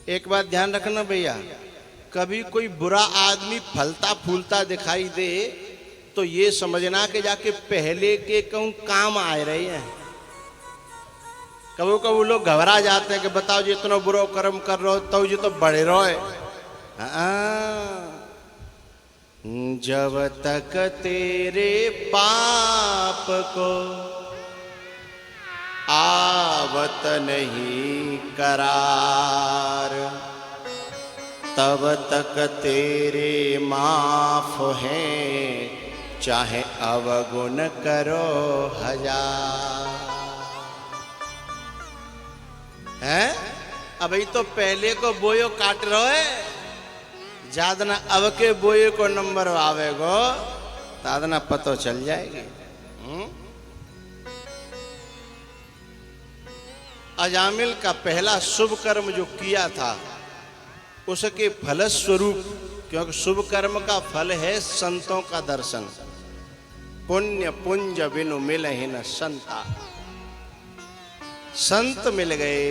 एक बात ध्यान रखना भैया, कभी कोई बुरा आदमी फलता फूलता दिखाई दे तो ये समझना कि जाके पहले के कहूं काम आ रहे हैं। कभी कभी लोग घबरा जाते हैं कि बताओ जी इतना बुरा कर्म कर रहे हो तो जी तो बड़े रहो है। जब तक तेरे पाप को आवत नहीं करार, तब तक तेरे माफ हैं, चाहे अवगुण करो हजार। हैं अभी तो पहले को बोयो काट रहो है, ज्यादा ना अब के बोये को नंबर आवेगो तादा ना पतो चल जाएगी। अजामिल का पहला शुभ कर्म जो किया था उसके फलस्वरूप, क्योंकि शुभ कर्म का फल है संतों का दर्शन, पुण्य पुंज बिनु मिलहि न संता। संत मिल गए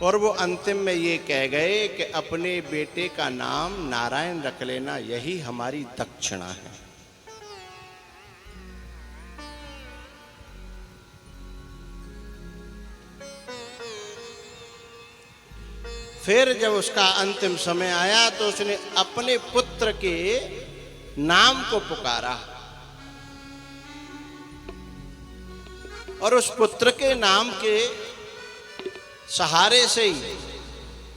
और वो अंतिम में ये कह गए कि अपने बेटे का नाम नारायण रख लेना, यही हमारी दक्षिणा है। फिर जब उसका अंतिम समय आया तो उसने अपने पुत्र के नाम को पुकारा और उस पुत्र के नाम के सहारे से ही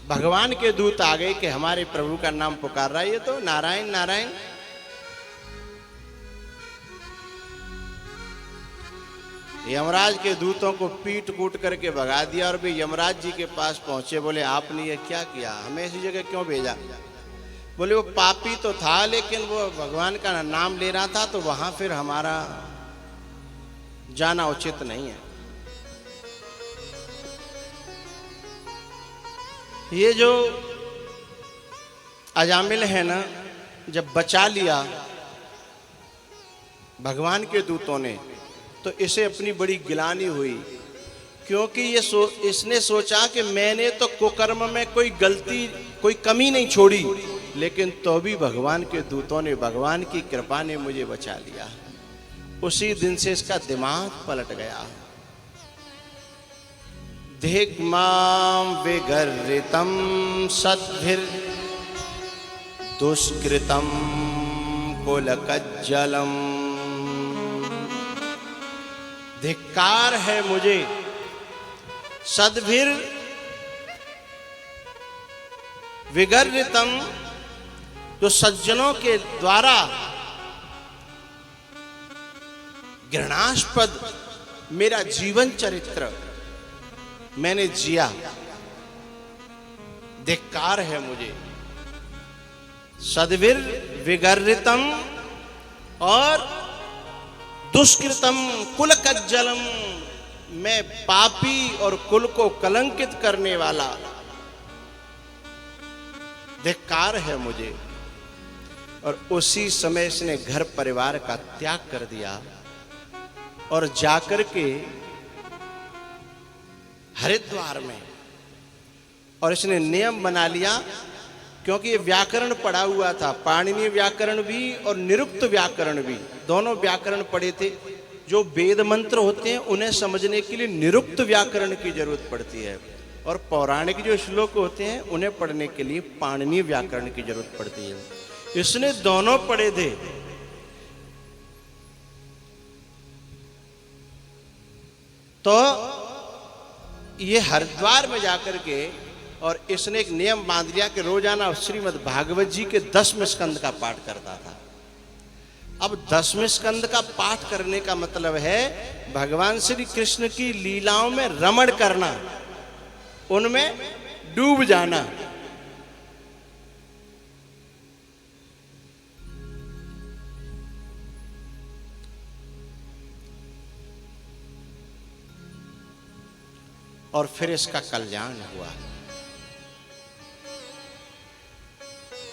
भगवान के दूत आ गए कि हमारे प्रभु का नाम पुकार रहा है ये तो नारायण नारायण। यमराज के दूतों को पीट कूट करके भगा दिया और भी यमराज जी के पास पहुंचे, बोले आपने ये क्या किया, हमें ऐसी जगह क्यों भेजा। बोले वो पापी तो था लेकिन वो भगवान का नाम ले रहा था तो वहां फिर हमारा जाना उचित नहीं है। ये जो अजामिल है ना, जब बचा लिया भगवान के दूतों ने तो इसे अपनी बड़ी गिलानी हुई, क्योंकि इसने सोचा कि मैंने तो कुकर्म में कोई गलती कोई कमी नहीं छोड़ी, लेकिन तो भी भगवान के दूतों ने, भगवान की कृपा ने मुझे बचा लिया। उसी दिन से इसका दिमाग पलट गया। धिग्माम विगर्रितम सद्भिर दुष्कृतम कुलकज्जलम। धिक्कार है मुझे सद्भिर विगर्रितम, जो सज्जनों के द्वारा घृणास्पद मेरा जीवन चरित्र मैंने जिया, धिक्कार है मुझे। सद्भिर विगर्रितम और दुष्कृतम कुल कज्जलम, मैं पापी और कुल को कलंकित करने वाला, धिक्कार है मुझे। और उसी समय इसने घर परिवार का त्याग कर दिया और जाकर के हरिद्वार में, और इसने नियम बना लिया, क्योंकि ये व्याकरण पढ़ा हुआ था, पाणिनीय व्याकरण भी और निरुक्त व्याकरण भी, दोनों व्याकरण पढ़े थे। जो वेद मंत्र होते हैं उन्हें समझने के लिए निरुक्त व्याकरण की जरूरत पड़ती है, और पौराणिक जो श्लोक होते हैं उन्हें पढ़ने के लिए पाणिनीय व्याकरण की जरूरत पड़ती है। इसने दोनों पढ़े थे। तो ये हरिद्वार में जाकर के और इसने एक नियम बांध लिया कि रोजाना श्रीमद् भागवत जी के 10वें स्कंद का पाठ करता था। अब 10वें स्कंद का पाठ करने का मतलब है भगवान श्री कृष्ण की लीलाओं में रमण करना, उनमें डूब जाना। और फिर इसका कल्याण हुआ।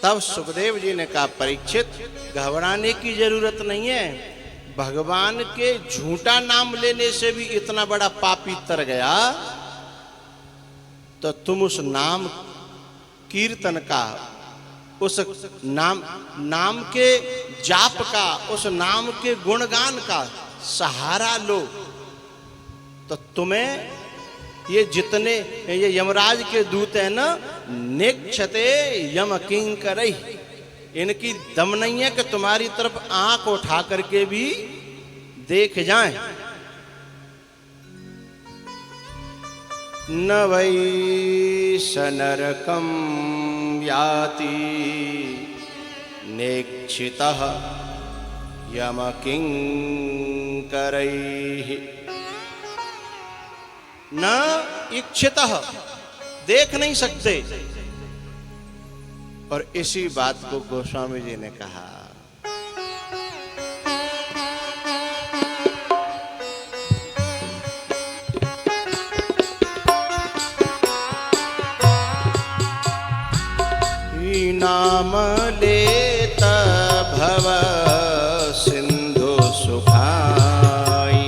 तब सुखदेव जी ने कहा, परीक्षित घबराने की जरूरत नहीं है, भगवान के झूठा नाम लेने से भी इतना बड़ा पापी तर गया तो तुम उस नाम कीर्तन का, उस नाम के जाप का, उस नाम के गुणगान का सहारा लो, तो तुम्हें ये जितने ये यमराज के दूत हैं ना, निक्षते यम किंकरई, इनकी दम नहीं है कि तुम्हारी तरफ आंख उठा करके भी देख जाएं। न वै सनरकम याति निक्षितः यम किंकरैः, न इच्छितः, देख नहीं सकते। और इसी बात को गोस्वामी जी ने कहा, नाम लेत भव सिंधु सुखाई,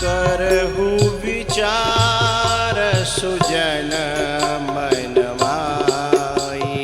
करहु विचार सुजन मन माई।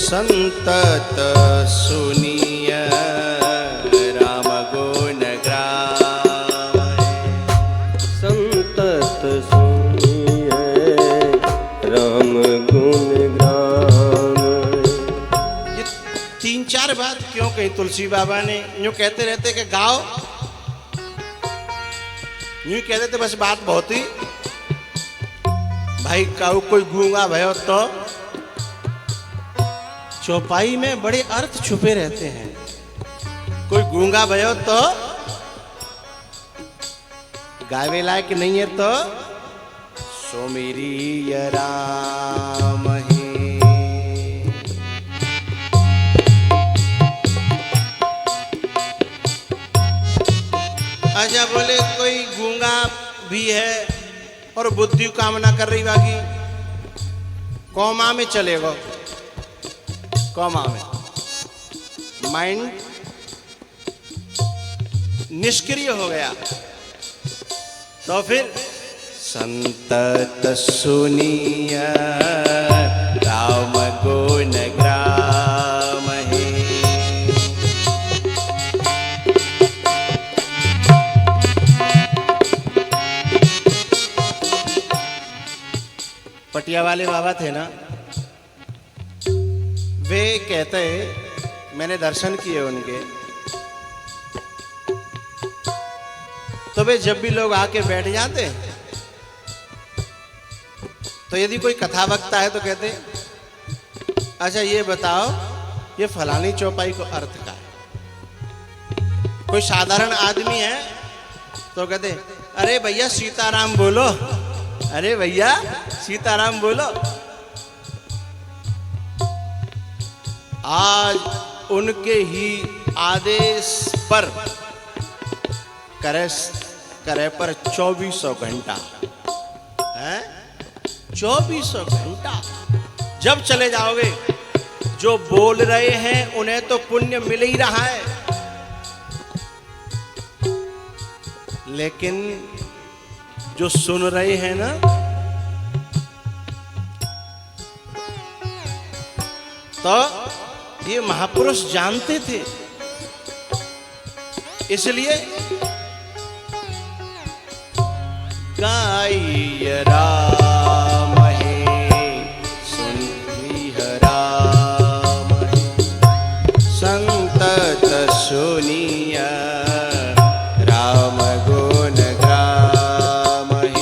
संतत सुनिय राम गुण ग्राम, संतत सुनिय राम गुण ग्राम। ये 3-4 बात क्यों कही तुलसी बाबा ने? यूं कहते रहते कि गाओ, यूं कहते थे बस बात बहुत ही भाई काऊ कोई गूंगा भयो तो चौपाई में बड़े अर्थ छुपे रहते हैं। कोई गूंगा भयो तो गावे लायक नहीं है तो सुमिरी राम ही। अच्छा बोले कोई गूंगा भी है और बुद्धि कामना कर रही बाकी कौमा में चलेगा, कौमा में माइंड निष्क्रिय हो गया तो फिर संतत सुनिय राम गुण ग्राम है। पटिया वाले बाबा थे ना, वे कहते हैं, मैंने दर्शन किए उनके, तो वे जब भी लोग आके बैठ जाते तो यदि कोई कथा वक्ता है तो कहते अच्छा ये बताओ ये फलानी चौपाई को अर्थ का है। कोई साधारण आदमी है तो कहते अरे भैया सीताराम बोलो, अरे भैया सीताराम बोलो। आज उनके ही आदेश पर करे पर 2400 घंटा है, 2400 घंटा जब चले जाओगे, जो बोल रहे हैं उन्हें तो पुण्य मिल ही रहा है, लेकिन जो सुन रहे हैं ना, तो ये महापुरुष जानते थे इसलिए गाय राम है सुनिह राम है संतत सुनिय राम गुण ग्राम है।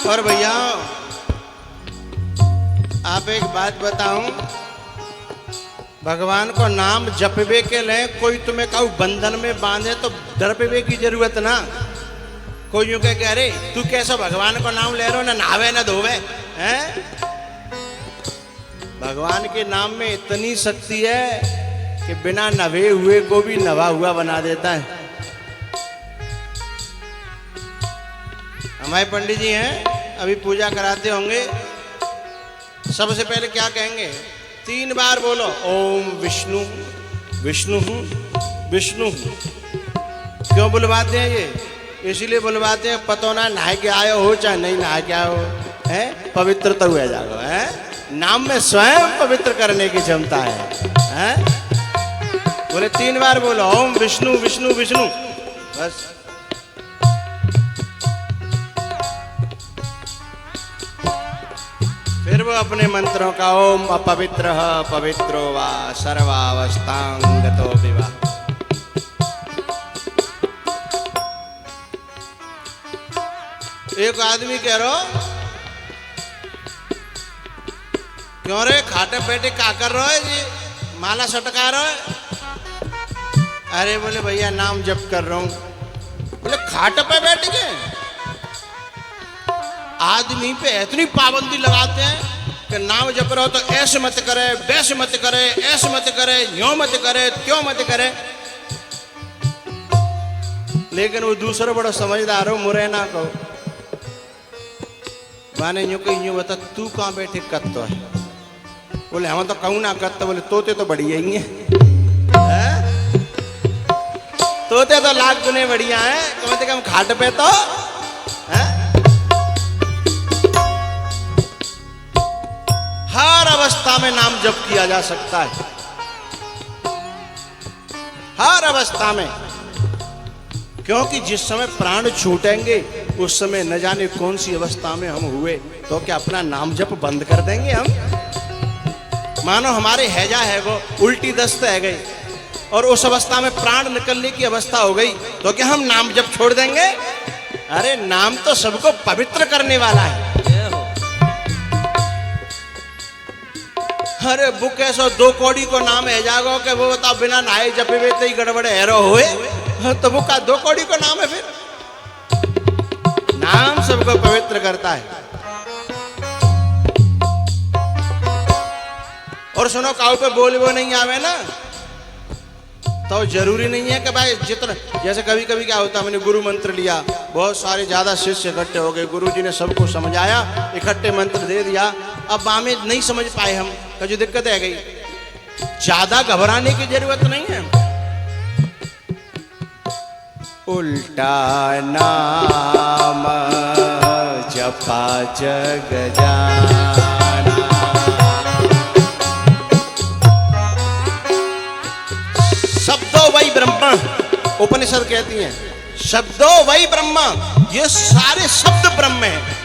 और भैया आप एक बात बताऊं, भगवान को नाम जपवे के लिए कोई तुम्हें कहू बंधन में बांधे तो डरपवे की जरूरत ना। कोई यूं कह के अरे तू कैसा भगवान को नाम ले रहे हो, ना नहावे ना धोवे हैं। भगवान के नाम में इतनी शक्ति है कि बिना नवे हुए को भी नवा हुआ बना देता है। हमारे पंडित जी हैं, अभी पूजा कराते होंगे, सबसे पहले क्या कहेंगे, 3 बार बोलो ओम विष्णु विष्णु विष्णु। क्यों बुलवाते हैं ये? इसीलिए बुलवाते हैं, पतो ना नहा के आए हो चाहे नहीं नहा के आए हो, है पवित्र तो हुआ जाओ। है नाम में स्वयं पवित्र करने की क्षमता है। बोले 3 बार बोलो ओम विष्णु विष्णु विष्णु, बस। फिर वो अपने मंत्रों का ओम अपवित्र पवित्रो वा सर्वावस्थांगतो विवा। एक आदमी कह रहा, क्यों रे खाटे पेटे का कर रहे हो जी, माला सटका रहे हो? अरे बोले भैया नाम जप कर रहा हूं। बोले खाट पे बैठ के? आदमी पे इतनी पाबंदी लगाते हैं कि नाम जप रहे हो तो ऐसे मत करे, वैसे मत करे, ऐसे मत करे, यूं मत करे, क्यों मत करे। लेकिन वो दूसरा बड़ा समझदार हो, मुरैना को माने यूं कहीं यूं बता, तू कहाँ बैठे कत्तो है? बोले हम तो कहूँ ना कत्तो। बोले तोते तो बढ़िया ही है, तोते तो लाख गुने बढ़िया है, कम से कम खाट पे तो है। हर अवस्था में नाम जप किया जा सकता है, हर अवस्था में। क्योंकि जिस समय प्राण छूटेंगे उस समय न जाने कौन सी अवस्था में हम हुए, तो क्या अपना नाम जप बंद कर देंगे हम? मानो हमारे हैजा है वो उल्टी दस्त है गई और उस अवस्था में प्राण निकलने की अवस्था हो गई, तो क्या हम नाम जप छोड़ देंगे? अरे नाम तो सबको पवित्र करने वाला है। अरे बुक ऐसा 2 कौड़ी को नाम है जागो के वो बता बिना नहाए जपे वे ही गड़बड़े हैरो हुए, तो वो का 2 कौड़ी को नाम है? फिर नाम सबको पवित्र करता है। और सुनो काऊ पे बोल वो नहीं आवे ना, तो जरूरी नहीं है कि भाई जितना, जैसे कभी कभी क्या होता, मैंने गुरु मंत्र लिया, बहुत सारे ज्यादा शिष्य इकट्ठे हो गए, गुरु जी ने सबको समझाया, इकट्ठे मंत्र दे दिया, अब बामे नहीं समझ पाए हम, तो जो दिक्कत है गई। ज्यादा घबराने की जरूरत नहीं है। उल्टा नाम जपा जग जान, उपनिषद कहती हैं शब्दों वही ब्रह्म, ये सारे शब्द ब्रह्म हैं,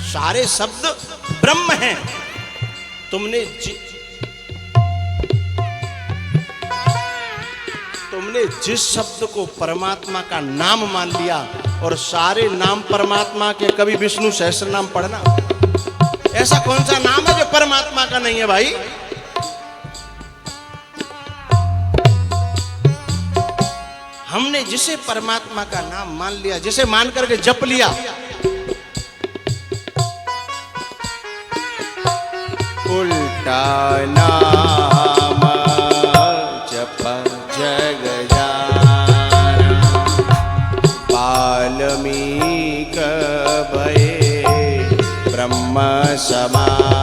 सारे शब्द ब्रह्म हैं। तुमने जिस शब्द को परमात्मा का नाम मान लिया, और सारे नाम परमात्मा के, कभी विष्णु सहस्त्र नाम पढ़ना, ऐसा कौन सा नाम है जो परमात्मा का नहीं है भाई? हमने जिसे परमात्मा का नाम मान लिया, जिसे मान करके जप लिया, उल्टा नाम जप जग जाना, वाल्मीकि भये ब्रह्म समाना।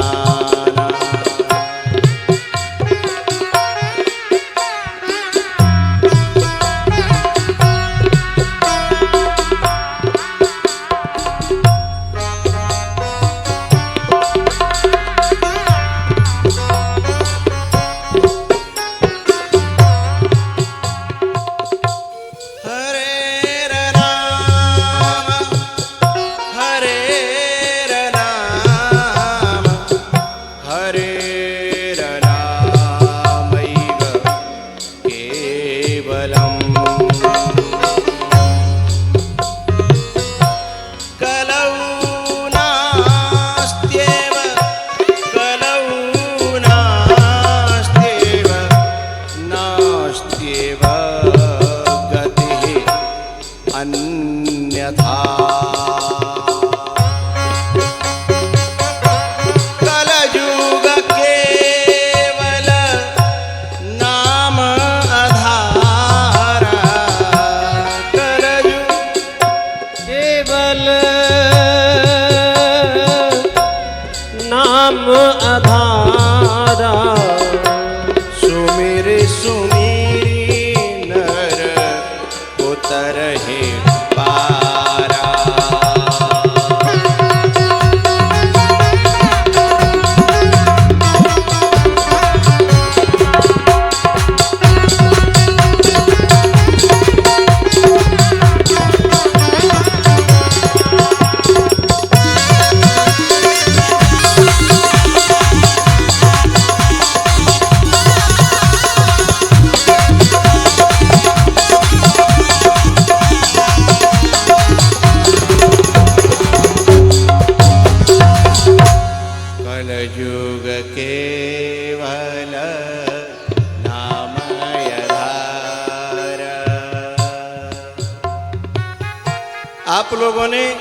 आप लोगों ने,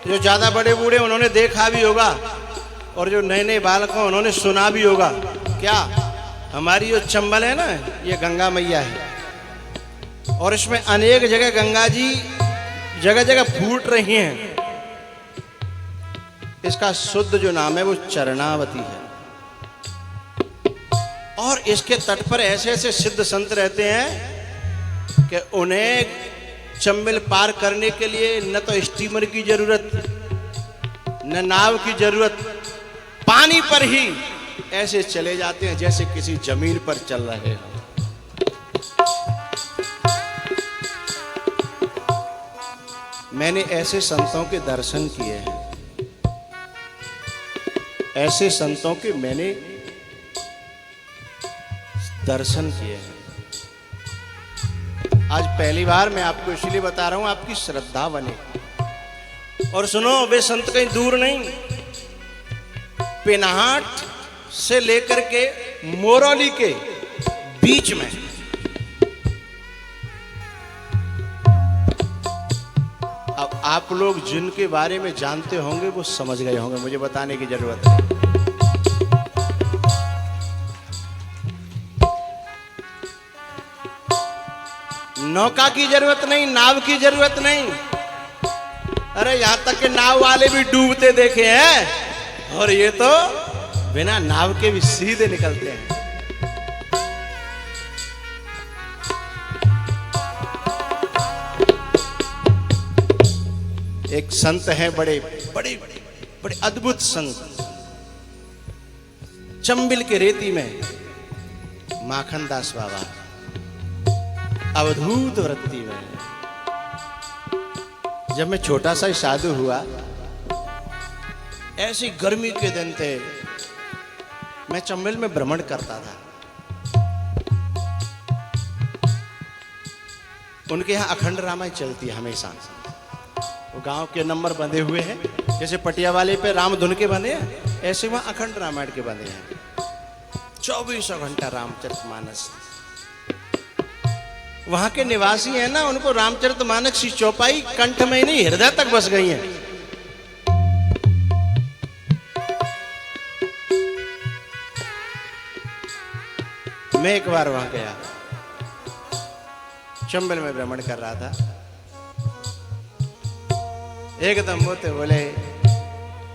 जो ज्यादा बड़े बूढ़े उन्होंने देखा भी होगा, और जो नए नए बालक हैं उन्होंने सुना भी होगा। क्या हमारी जो चंबल है ना, ये गंगा मैया है, और इसमें अनेक जगह गंगा जी जगह जगह फूट रही हैं। इसका शुद्ध जो नाम है वो चरणावती है, और इसके तट पर ऐसे ऐसे सिद्ध संत रहते हैं कि उन्हें चंबल पार करने के लिए न तो स्टीमर की जरूरत, न नाव की जरूरत, पानी पर ही ऐसे चले जाते हैं जैसे किसी जमीन पर चल रहे हैं। मैंने ऐसे संतों के दर्शन किए हैं, ऐसे संतों के मैंने दर्शन किए हैं। आज पहली बार मैं आपको इसलिए बता रहा हूं, आपकी श्रद्धा बने। और सुनो, वे संत कहीं दूर नहीं, पेनाहाट से लेकर के मोरौली के बीच में। अब आप लोग जिनके बारे में जानते होंगे वो समझ गए होंगे, मुझे बताने की जरूरत है। नौका की जरूरत नहीं, नाव की जरूरत नहीं। अरे यहां तक के नाव वाले भी डूबते देखे हैं, और ये तो बिना नाव के भी सीधे निकलते हैं। एक संत हैं, बड़े बड़े बड़े अद्भुत संत, चंबिल के रेती में माखन दास बाबा। अवधूत वृत्ति में। जब मैं छोटा सा साधु हुआ, ऐसी गर्मी के दिन थे, मैं चंबल में भ्रमण करता था। उनके यहाँ अखंड रामायण चलती है हमेशा। वो गांव के नंबर बंधे हुए हैं, जैसे पटिया वाले पे राम धुन के बंधे हैं, ऐसे वहां अखंड रामायण के बंधे हैं। 24 घंटा रामचरितमानस। वहां के निवासी हैं ना, उनको रामचरितमानस की चौपाई कंठ में ही नहीं, हृदय तक बस गई है। मैं एक बार वहां गया, चंबल में भ्रमण कर रहा था। एकदम मोते बोले,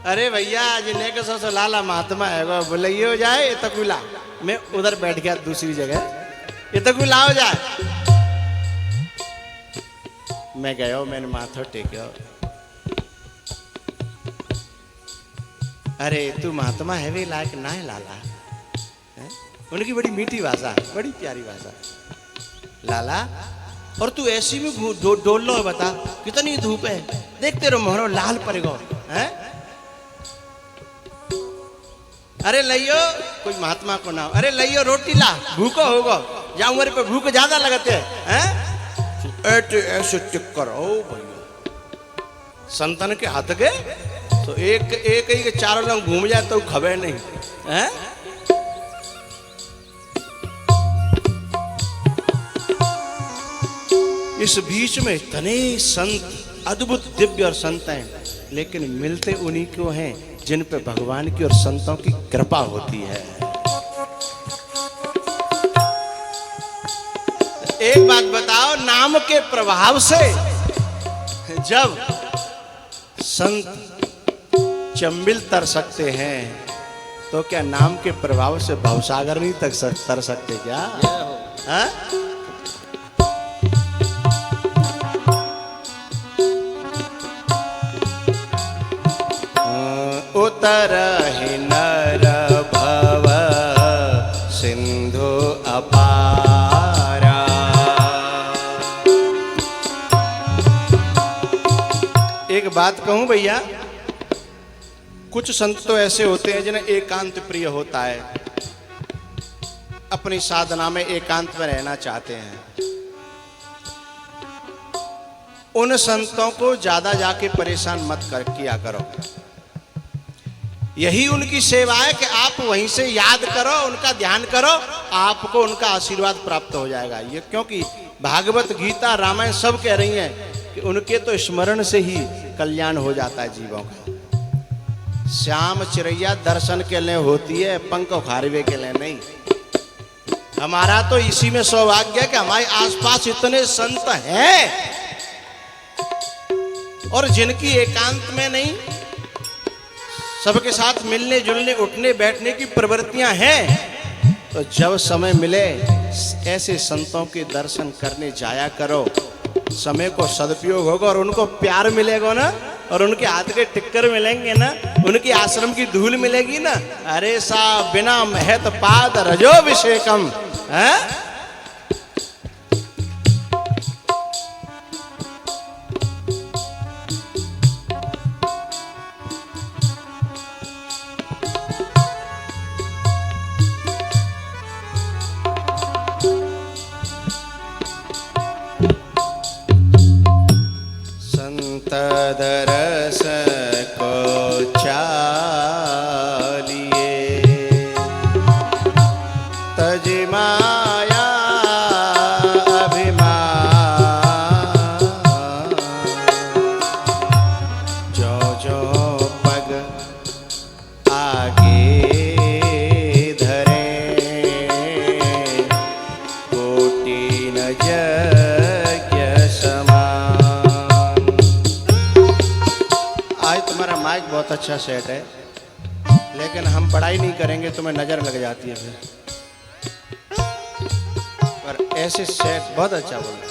अरे भैया जिन्हें के सो लाला महात्मा है वो बोले ये हो जाए, ये तकुला। मैं उधर बैठ गया दूसरी जगह, ये तकुला हो जाए। मैं गया, मैंने माथा टेका। अरे तू महात्मा है वे लायक ना है लाला है? उनकी बड़ी मीठी भाषा, बड़ी प्यारी भाषा। लाला और तू ऐसी में डोल लो, बता कितनी धूप है, देखते रहो मोहरो लाल पड़ेगा है। अरे लइयो, कोई महात्मा को ना, अरे लइयो रोटी ला, भूखो होगा, या उम्र पे भूख ज्यादा लगते हैं। ऐसे टिक्कर ओ भैया, संतन के हाथ के तो एक ही के चारों लोग घूम जाए तो खबे नहीं है। इस बीच में इतने संत, अद्भुत दिव्य और संत हैं, लेकिन मिलते उन्हीं को हैं जिन पे भगवान की और संतों की कृपा होती है। एक बात बताओ, नाम के प्रभाव से जब संत चंबिल तर सकते हैं, तो क्या नाम के प्रभाव से भवसागर नहीं तर सकते क्या? हाँ? उतरहि नर भव सिंधु अपारा। एक बात कहूं भैया, कुछ संत तो ऐसे होते हैं जिन्हें एकांत प्रिय होता है, अपनी साधना में एकांत में रहना चाहते हैं। उन संतों को ज्यादा जाके परेशान मत किया करो। यही उनकी सेवा है कि आप वहीं से याद करो, उनका ध्यान करो, आपको उनका आशीर्वाद प्राप्त हो जाएगा। ये क्योंकि भागवत गीता रामायण सब कह रही हैं कि उनके तो स्मरण से ही कल्याण हो जाता है जीवों का। श्याम चिड़ैया दर्शन के लिए होती है, पंख उखाड़वे के लिए नहीं। हमारा तो इसी में सौभाग्य है कि हमारे आसपास इतने संत हैं, और जिनकी एकांत में नहीं, सबके साथ मिलने जुलने उठने बैठने की प्रवृत्तियां हैं, तो जब समय मिले ऐसे संतों के दर्शन करने जाया करो। समय को सदुपयोग होगा और उनको प्यार मिलेगा ना, और उनके हाथ के टिक्कर मिलेंगे ना, उनकी आश्रम की धूल मिलेगी ना। अरे सा बिना महत पाद रजोभिषेकम है। दरस को चालिए तज माया अभिमान। जो जो पग आगे धरे कोटि न यज्ञ समान। माइक बहुत अच्छा सेट है, लेकिन हम पढ़ाई नहीं करेंगे तो मैं नजर लग जाती है फिर। पर ऐसे सेट बहुत अच्छा बोला।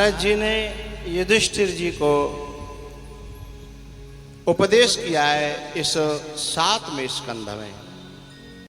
नारद जी ने युधिष्ठिर जी को उपदेश किया है इस 7वें स्कंध में।